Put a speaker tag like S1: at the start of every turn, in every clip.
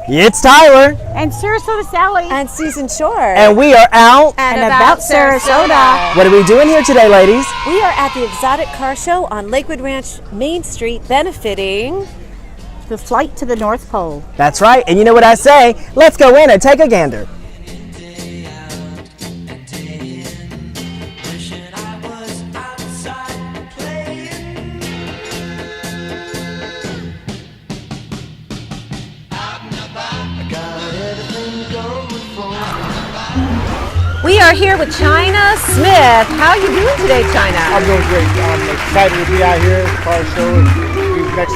S1: It's Tyler.
S2: And Sarasota Sally.
S3: And Susan Shore.
S1: And we are out
S3: and about Sarasota.
S1: What are we doing here today, ladies?
S3: We are at the Exotic Car Show on Lakewood Ranch Main Street, benefiting
S2: the flight to the North Pole.
S1: That's right. And you know what I say? Let's go in and take a gander.
S3: We are here with China Smith. How are you doing today, China?
S4: I'm doing great. I'm excited to be out here at the car show. Next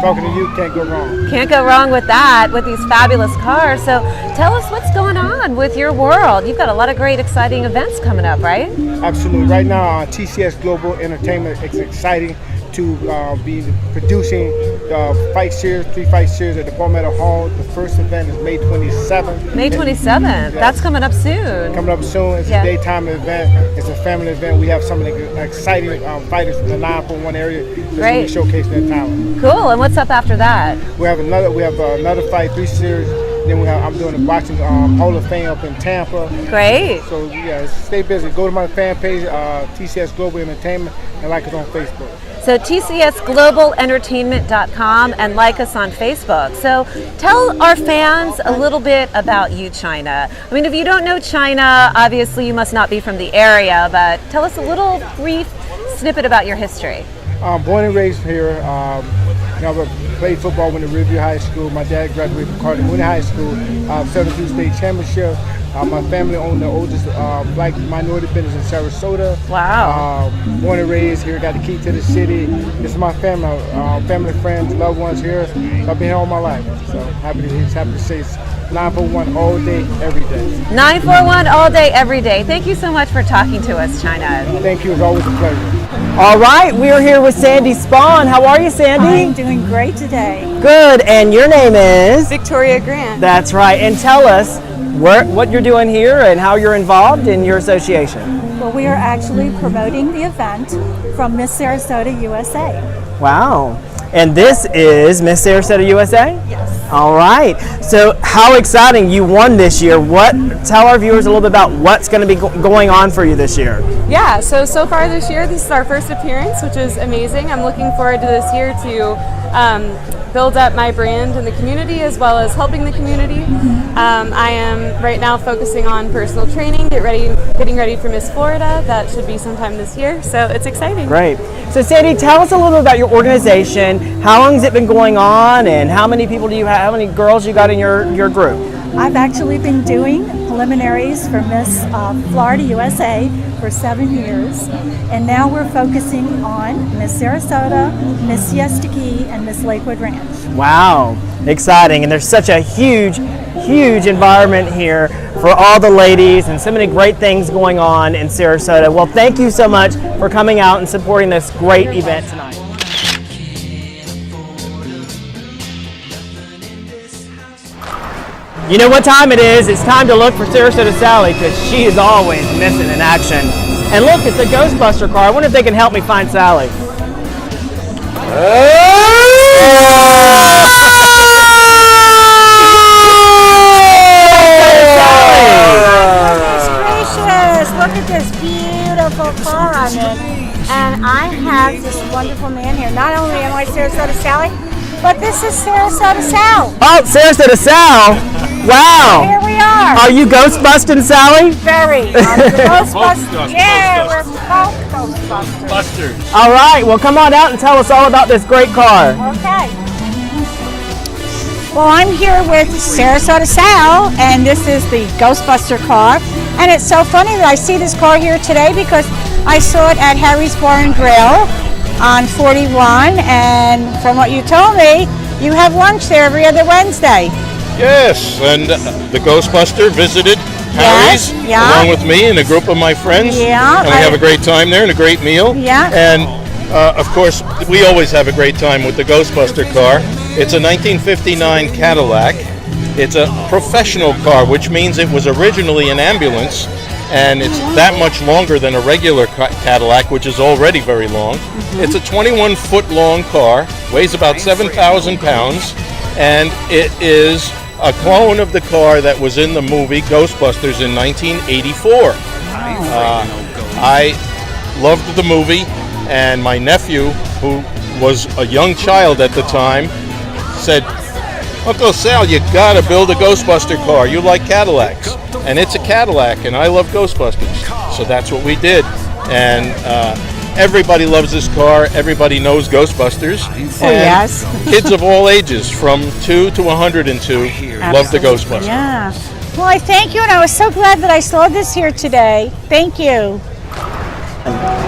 S4: talking to you, can't go wrong.
S3: Can't go wrong with that, with these fabulous cars. So tell us what's going on with your world. You've got a lot of great, exciting events coming up, right?
S4: Absolutely. Right now, TCS Global Entertainment is exciting to be producing the three fight series at the Palmetto Hall. The first event is May 27th.
S3: May 27th. That's coming up soon.
S4: Coming up soon. It's a daytime event. It's a family event. We have some of the exciting fighters from the 941 area that's really showcasing their talent.
S3: Cool. And what's up after that?
S4: We have another fight 3 series. Then I'm doing a boxing Hall of Fame up in Tampa.
S3: Great.
S4: So yeah, stay busy. Go to my fan page, TCS Global Entertainment, and like us on Facebook.
S3: So TCSGlobalEntertainment.com and like us on Facebook. So tell our fans a little bit about you, China. I mean, if you don't know China, obviously you must not be from the area, but tell us a little brief snippet about your history.
S4: Born and raised here. I played football when at Riverview High School. My dad graduated from Carter Mooney High School, 72 state championship. My family owned the oldest black minority business in Sarasota.
S3: Wow.
S4: Born and raised here, got the key to the city. This is my family, family, friends, loved ones here. I've been here all my life. So happy to say it's 941 all day, every day.
S3: 941 all day, every day. Thank you so much for talking to us, China.
S4: Thank you. It's always a pleasure.
S1: All right, we are here with Sandy Spawn. How are you, Sandy?
S2: I'm doing great today.
S1: Good, and your name is?
S5: Victoria Grant.
S1: That's right, and tell us what you're doing here and how you're involved in your association.
S2: Well, we are actually promoting the event from Miss Sarasota, USA.
S1: Wow, and this is Miss Sarasota, USA?
S2: Yes.
S1: All right, so how exciting, you won this year. Tell our viewers a little bit about what's going to be going on for you this year.
S5: Yeah, so far this year, this is our first appearance, which is amazing. I'm looking forward to this year to build up my brand in the community as well as helping the community. I am right now focusing on personal training, getting ready for Miss Florida. That should be sometime this year, so it's exciting.
S1: Great. So Sandy, tell us a little bit about your organization. How long has it been going on, and how many people do you have? How many girls you got in your group?
S2: I've actually been doing preliminaries for Miss Florida, USA for 7 years, and now we're focusing on Miss Sarasota, Miss Siesta Key, and Miss Lakewood Ranch.
S1: Wow, exciting, and there's such a huge environment here for all the ladies and so many great things going on in Sarasota. Well, thank you so much for coming out and supporting this great event tonight. You know what time it is? It's time to look for Sarasota Sally because she is always missing in action. And look, it's a Ghostbuster car. I wonder if they can help me find Sally.
S2: Goodness gracious, look at this beautiful car I'm in. And I have this wonderful man here. Not only am I Sarasota Sally, but this is Sarasota Sal.
S1: Oh, Sarasota Sal. Wow.
S2: Here we are.
S1: Are you Ghostbusting, Sally?
S2: Very. Ghostbusters. Yeah, we're both Ghostbusters.
S1: All right. Well, come on out and tell us all about this great car.
S2: Okay. Well, I'm here with Sarasota Sal, and this is the Ghostbuster car. And it's so funny that I see this car here today because I saw it at Harry's Bar and Grill on 41, and from what you told me, you have lunch there every other Wednesday.
S6: Yes, and the Ghostbuster visited Harry's along with me and a group of my friends.
S2: Yeah,
S6: and we have a great time there and a great meal.
S2: Yeah.
S6: And of course, we always have a great time with the Ghostbuster car. It's a 1959 Cadillac. It's a professional car, which means it was originally an ambulance, and it's that much longer than a regular Cadillac, which is already very long. It's a 21-foot long car, weighs about 7,000 pounds. and it is a clone of the car that was in the movie Ghostbusters in 1984. I loved the movie, and my nephew, who was a young child at the time, said, "Uncle Sal, you gotta build a Ghostbuster car. You like Cadillacs." And it's a Cadillac, and I love Ghostbusters. So that's what we did. And everybody loves this car. Everybody knows Ghostbusters.
S2: Oh, yes.
S6: Kids of all ages, from 2 to 102, love the Ghostbusters.
S2: Yeah. Well, I thank you, and I was so glad that I saw this here today. Thank you.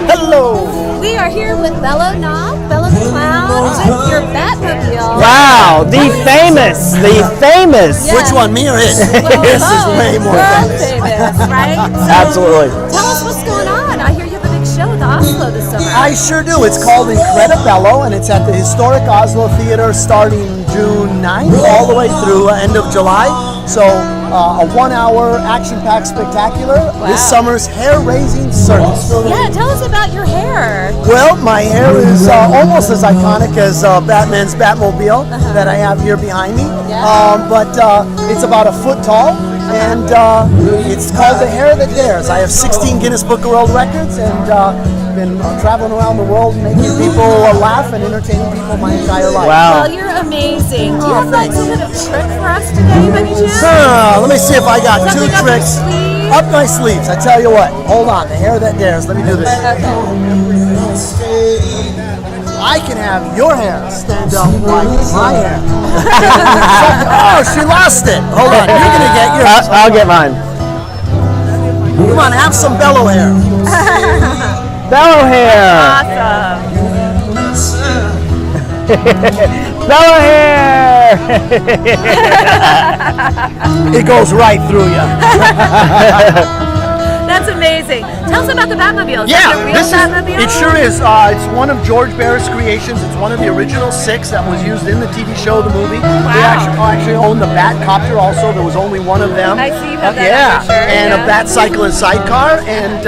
S1: Hello.
S7: We are here with Bello Knob, Bello the Clown, with your Batmobile.
S1: Wow, the famous.
S7: Yes.
S8: Which one, me or it?
S7: Well,
S8: This is way more
S7: world
S8: famous.
S7: right? So,
S1: Absolutely.
S7: Tell us what's going on. I hear you have a big show at the Oslo this summer.
S8: I sure do. It's called Incredibello, and it's at the historic Oslo Theater starting June 9th all the way through end of July. So a 1 hour action-packed spectacular. This summer's hair-raising circus.
S7: Yeah, tell us about your hair.
S8: Well, my hair is almost as iconic as Batman's Batmobile that I have here behind me. But it's about a foot tall, and it's called The Hair That Dares. I have 16 Guinness Book of World Records, and been traveling around the world making people laugh and entertaining people my entire life.
S1: Wow.
S7: Well, you're amazing. Do you have like some kind of trick for us today, by any chance?
S8: Let me see if I got
S7: Something
S8: two
S7: up your
S8: tricks.
S7: sleeve?
S8: Up my sleeves. I tell you what. Hold on. The Hair That Dares. Let me do this. I can have your hair stand up like my hair. Oh, she lost it. Hold on. You're going to get yours.
S1: I'll get mine.
S8: Come on, have some bellow hair.
S1: Bellow hair. Bellow hair.
S8: It goes right through you.
S3: That's amazing. Tell us about the Batmobile. Is that a real Batmobile?
S8: It sure is. It's one of George Barris' creations. It's one of the original 6 that was used in the TV show, the movie. They actually own the Batcopter also. There was only one of them.
S3: I see you have that
S8: yeah,
S3: on your shirt,
S8: and
S3: yeah.
S8: a Batcycle and sidecar. And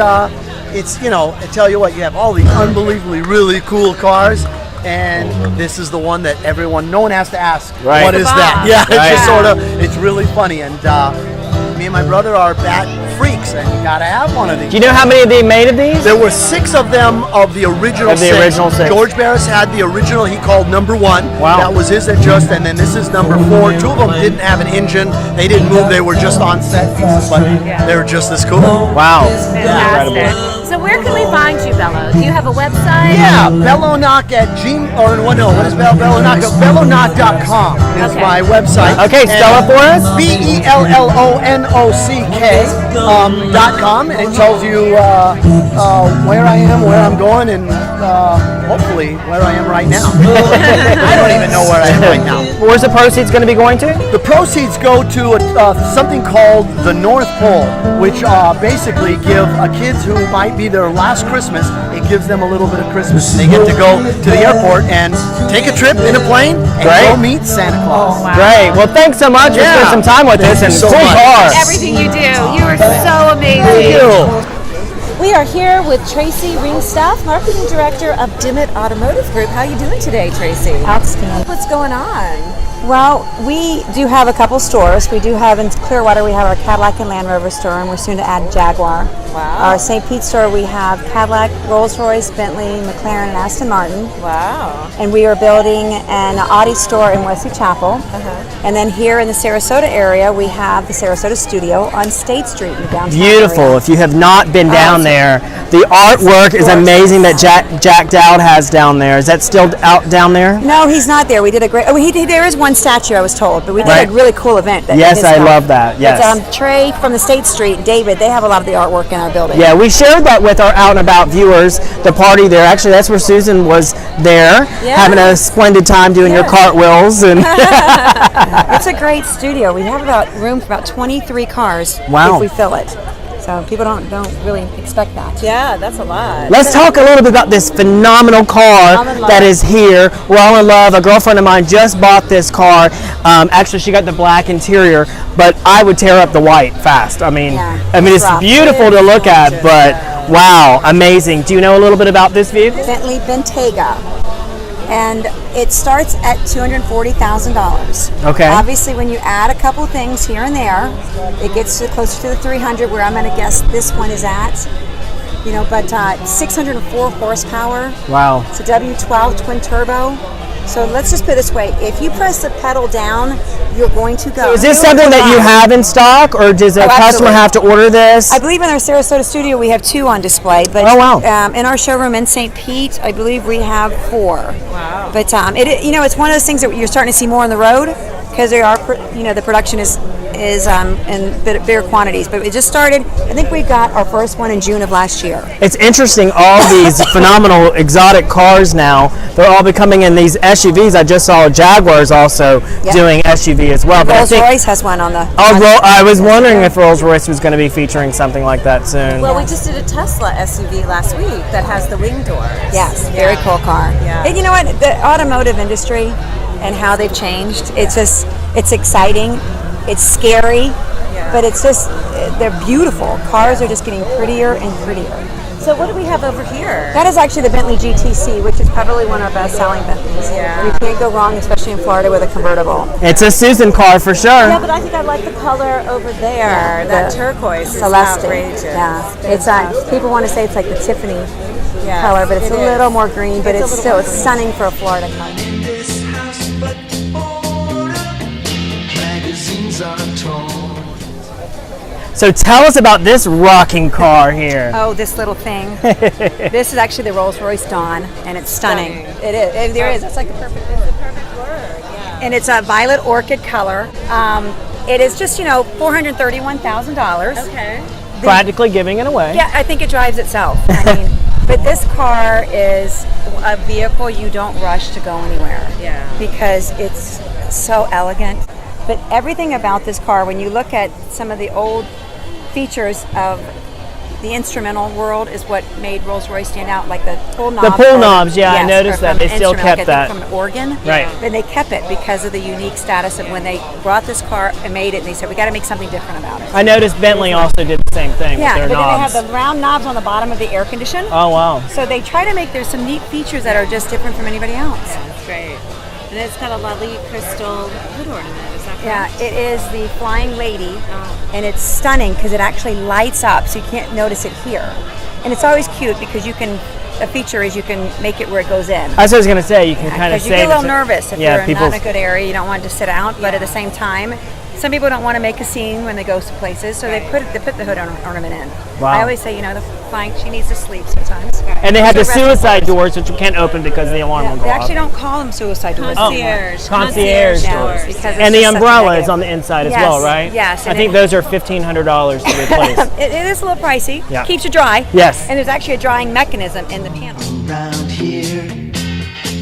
S8: it's, I tell you what, you have all these unbelievably really cool cars. And this is the one that no one has to ask,
S1: Right.
S8: what is that? Yeah,
S1: Right.
S8: it's just sort of, it's really funny. And me and my brother are Bat freaks, and you gotta have one of these.
S1: Do you know how many they made of these?
S8: There were 6 of them of the original
S1: Of the
S8: 6.
S1: original 6.
S8: George Barris had the original he called number 1.
S1: Wow.
S8: That was his adjust, and then this is number 4. 2 of them didn't have an engine. They didn't move. They were just on set pieces, but they were just as cool.
S1: Wow.
S3: Fantastic. So where can we find you, Bello? Do you have a website?
S8: Yeah, Belloknock at what is Belloknock? Belloknock.com is
S3: Okay.
S8: my website.
S1: Okay, spell it for us.
S8: BELLONOCK.com, and it tells you where I am, where I'm going, and hopefully where I am right now. I don't even know where I am right now.
S1: Where's the proceeds going to be going to?
S8: The proceeds go to something called the North Pole, which basically give kids who might be their last Christmas, it gives them a little bit of Christmas. They get to go to the airport and take a trip in a plane and go meet Santa Claus.
S1: Great. Well, thanks so much for spending some time with us. And
S8: so
S1: cool
S8: much.
S1: car.
S3: Everything you do. You are so amazing.
S1: Thank you.
S7: We are here with Tracy Ringstaff, Marketing Director of Dimmitt Automotive Group. How are you doing today, Tracy?
S2: Outstanding.
S7: What's going on?
S2: Well, we do have a couple stores. We do have in Clearwater, we have our Cadillac and Land Rover store, and we're soon to add Jaguar.
S7: Wow.
S2: Our St. Pete store, we have Cadillac, Rolls-Royce, Bentley, McLaren, and Aston Martin.
S7: Wow.
S2: And we are building an Audi store in Wesley Chapel. And then here in the Sarasota area, we have the Sarasota studio on State Street in the downtown
S1: Beautiful.
S2: area.
S1: If you have not been down there, the artwork is amazing that Jack Dowd has down there. Is that still out down there?
S2: No, he's not there. We did a great. There is one statue, I was told, but we did
S1: Right.
S2: a really cool event.
S1: Yes, I love that. Yes.
S2: But, Trey from the State Street, David, they have a lot of the artwork in our building.
S1: Yeah, we shared that with our out and about viewers. The party there. Actually, that's where Susan was there, having a splendid time doing your cartwheels and.
S2: It's a great studio. We have room for about 23 cars
S1: Wow.
S2: if we fill it. So people don't really expect that.
S7: Yeah, that's a lot.
S1: Let's talk a little bit about this phenomenal car that is here. We're all in love. A girlfriend of mine just bought this car. Actually, she got the black interior, but I would tear up the white fast. I mean, it's
S2: rough.
S1: beautiful to look at, but wow, amazing. Do you know a little bit about this vehicle?
S2: Bentley Bentayga. and it starts at $240,000.
S1: Okay.
S2: Obviously, when you add a couple things here and there, it gets closer to the 300, where I'm going to guess this one is at. But 604 horsepower.
S1: Wow.
S2: It's a W12 twin turbo. So let's just put it this way: if you press the pedal down, you're going to go.
S1: Is this something that you have in stock, or does a customer have to order this?
S2: I believe in our Sarasota studio we have 2 on display, but in our showroom in St. Pete, I believe we have 4. Wow! But it's one of those things that you're starting to see more on the road, because they are, the production is in bigger quantities. But it just started. I think we got our first one in June of last year.
S1: It's interesting, all these phenomenal exotic cars now, they're all becoming in these SUVs. I just saw Jaguar's also doing SUV as well.
S2: Rolls-Royce has one on the...
S1: I was wondering if Rolls-Royce was going to be featuring something like that soon.
S3: Well, we just did a Tesla SUV last week that has the wing doors.
S2: Yes, very cool car.
S3: Yeah.
S2: And you know what? The automotive industry and how they've changed, it's exciting, it's scary, but it's just, they're beautiful. Cars are just getting prettier and prettier.
S3: So what do we have over here?
S2: That is actually the Bentley GTC, which is probably one of our best-selling Bentleys.
S3: Yeah.
S2: You can't go wrong, especially in Florida with a convertible.
S1: It's a Susan car for sure.
S3: Yeah, but I think I like the color over there. That turquoise is outrageous.
S2: Yeah, it's people want to say it's like the Tiffany color, but it's a little more green. But it's still stunning for a Florida car.
S1: So tell us about this rocking car here.
S2: Oh, this little thing. This is actually the Rolls-Royce Dawn, and it's stunning. It is. There is. It's like the perfect word. Yeah. And it's a violet orchid color. It is just, $431,000.
S3: Okay.
S1: Practically giving it away.
S2: Yeah, I think it drives itself. I mean, but this car is a vehicle you don't rush to go anywhere.
S3: Yeah.
S2: Because it's so elegant. But everything about this car, when you look at some of the old features of the instrumental world, is what made Rolls-Royce stand out, like the pull knobs.
S1: The pull knobs, I noticed that. They still kept that.
S2: From an organ.
S1: Right.
S2: And they kept it because of the unique status of when they brought this car and made it, and they said, we got to make something different about it.
S1: I noticed Bentley also did the same thing with their
S2: but
S1: knobs.
S2: then they have the round knobs on the bottom of the air condition.
S1: Oh, wow.
S2: So they try to make, there's some neat features that are just different from anybody else.
S3: That's great. And it's got a lovely crystal hood ornament, is that correct?
S2: Yeah, it is the Flying Lady, and it's stunning because it actually lights up, so you can't notice it here. And it's always cute because a feature is you can make it where it goes in.
S1: I was going to say, you can kind of
S2: say... Because you get a little nervous if you're not in a good area, you don't want it to sit out, but at the same time, some people don't want to make a scene when they go to places, so they put the hood ornament in.
S1: Wow.
S2: I always say, the flying, she needs to sleep sometimes.
S1: And they have the suicide doors, which you can't open because the alarm will go off.
S2: They actually don't call them suicide doors.
S3: Concierge
S1: doors.
S2: Because
S1: and the umbrella is on the inside as well, right?
S2: Yes.
S1: I think those are $1,500 to replace.
S2: It is a little pricey.
S1: Yeah.
S2: Keeps you dry.
S1: Yes.
S2: And there's actually a drying mechanism in the panel.
S9: Around here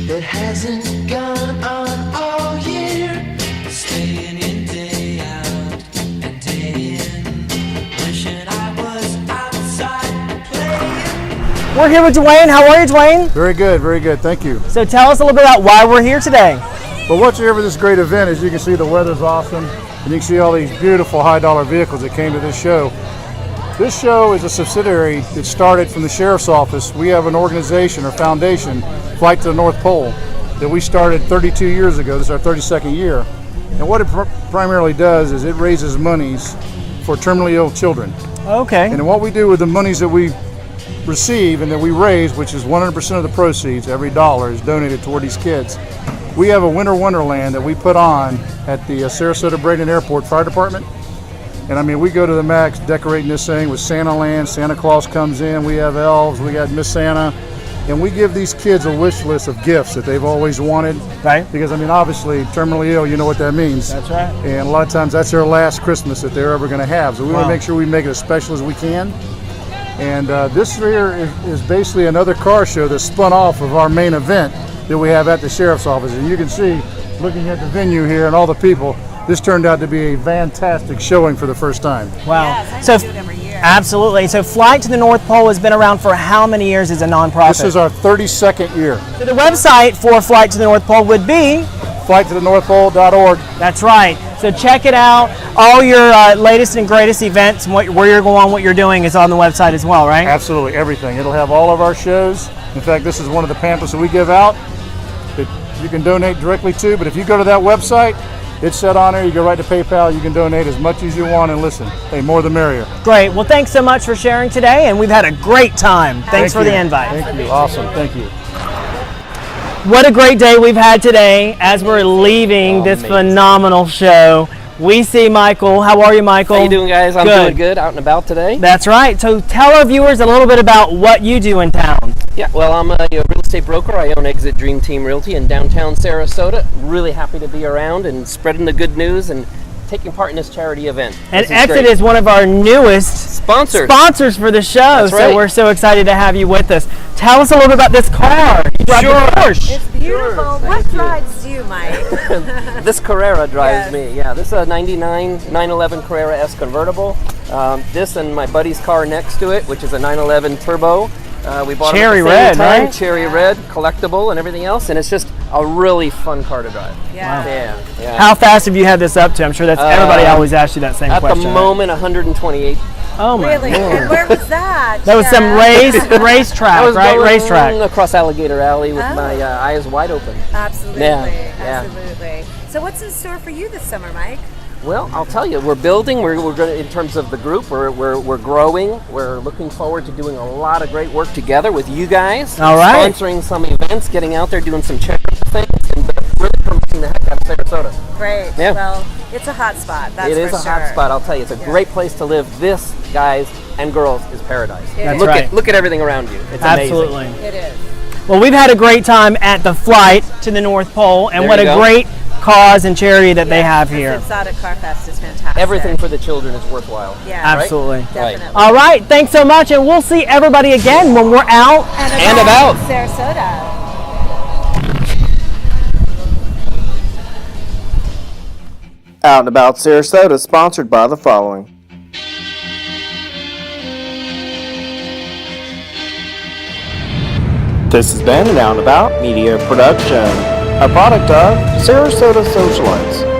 S9: that hasn't gone on all year, staying in day out and day in, wishing I was outside playing.
S1: We're here with Dwayne. How are you, Dwayne?
S10: Very good, thank you.
S1: So tell us a little bit about why we're here today.
S10: Well, what's here for this great event, as you can see, the weather's awesome, and you can see all these beautiful high-dollar vehicles that came to this show. This show is a subsidiary that started from the Sheriff's Office. We have an organization or foundation, Flight to the North Pole, that we started 32 years ago. This is our 32nd year. And what it primarily does is it raises monies for terminally ill children.
S1: Okay.
S10: And what we do with the monies that we receive and that we raise, which is 100% of the proceeds, every dollar is donated toward these kids. We have a winter wonderland that we put on at the Sarasota Braden Airport Fire Department. And I mean, we go to the max decorating this thing with Santa Land. Santa Claus comes in, we have elves, we got Miss Santa. And we give these kids a wish list of gifts that they've always wanted.
S1: Right.
S10: Because, I mean, obviously, terminally ill, you know what that means.
S1: That's right.
S10: And a lot of times that's their last Christmas that they're ever going to have. So we want to make sure we make it as special as we can. And this here is basically another car show that spun off of our main event that we have at the Sheriff's Office. And you can see, looking at the venue here and all the people, this turned out to be a fantastic showing for the first time.
S1: Wow.
S2: Yes, I do it every year.
S1: Absolutely. So Flight to the North Pole has been around for how many years as a nonprofit?
S10: This is our 32nd year.
S1: So the website for Flight to the North Pole would be?
S10: FlightToTheNorthPole.org.
S1: That's right. So check it out. All your latest and greatest events and where you're going, what you're doing is on the website as well, right?
S10: Absolutely, everything. It'll have all of our shows. In fact, this is one of the pamphlets that we give out. It you can donate directly to, but if you go to that website, it's set on there. You go right to PayPal. You can donate as much as you want, and listen, hey, more the merrier.
S1: Great. Well, thanks so much for sharing today, and we've had a great time. Thanks for the invite.
S10: Thank you. Awesome. Thank you.
S1: What a great day we've had today as we're leaving this phenomenal show. We see Michael. How are you, Michael?
S11: How you doing, guys? I'm doing good, out and about today.
S1: That's right. So tell our viewers a little bit about what you do in town.
S11: Yeah, well, I'm a real estate broker. I own Exit Dream Team Realty in downtown Sarasota. Really happy to be around and spreading the good news and taking part in this charity event.
S1: And Exit is one of our newest sponsors for the show.
S11: That's right.
S1: So we're so excited to have you with us. Tell us a little bit about this car. You brought the Porsche.
S3: It's beautiful. What drives you, Mike?
S11: This Carrera drives me. Yeah, this is a 99 911 Carrera S convertible. This and my buddy's car next to it, which is a 911 Turbo. We bought
S1: Cherry
S11: them at the same
S1: red,
S11: time.
S1: right?
S11: Cherry red, collectible, and everything else. And it's just a really fun car to drive.
S3: Yeah.
S11: Yeah.
S1: How fast have you had this up to? I'm sure that's everybody always asks you that same question.
S11: At the moment, 128.
S1: Oh my
S3: Really?
S1: Lord.
S3: And where was that?
S1: That was some racetrack,
S11: I was
S1: right?
S11: going
S1: Racetrack.
S11: across Alligator Alley with my eyes wide open.
S3: Absolutely.
S11: Yeah.
S3: Absolutely. So what's in store for you this summer, Mike?
S11: Well, I'll tell you, we're building. We're going to, in terms of the group, we're growing. We're looking forward to doing a lot of great work together with you guys.
S1: All right.
S11: Sponsoring some events, getting out there, doing some charity things, and really promoting the heck out of Sarasota.
S3: Great.
S11: Yeah.
S3: Well, it's a hot spot. That's
S11: It is
S3: for
S11: a
S3: sure.
S11: hot spot. I'll tell you, it's a great place to live. This, guys and girls, is paradise.
S1: That's
S11: look
S1: right.
S11: Look at everything around you. It's
S1: Absolutely.
S11: amazing.
S3: It is.
S1: Well, we've had a great time at the flight to the North Pole, and
S11: There
S1: what
S11: you
S1: a
S11: go.
S1: great cause and charity that they have
S3: This
S1: here.
S3: Exotic Car Fest is fantastic.
S11: Everything for the children is worthwhile.
S3: Yeah.
S1: Absolutely.
S11: Right.
S3: Definitely.
S1: All right, thanks so much, and we'll see everybody again when we're out
S11: And about.
S3: Sarasota.
S12: Out and About Sarasota, sponsored by the following. This has been an Out and About Media Production, a product of Sarasota Socialites.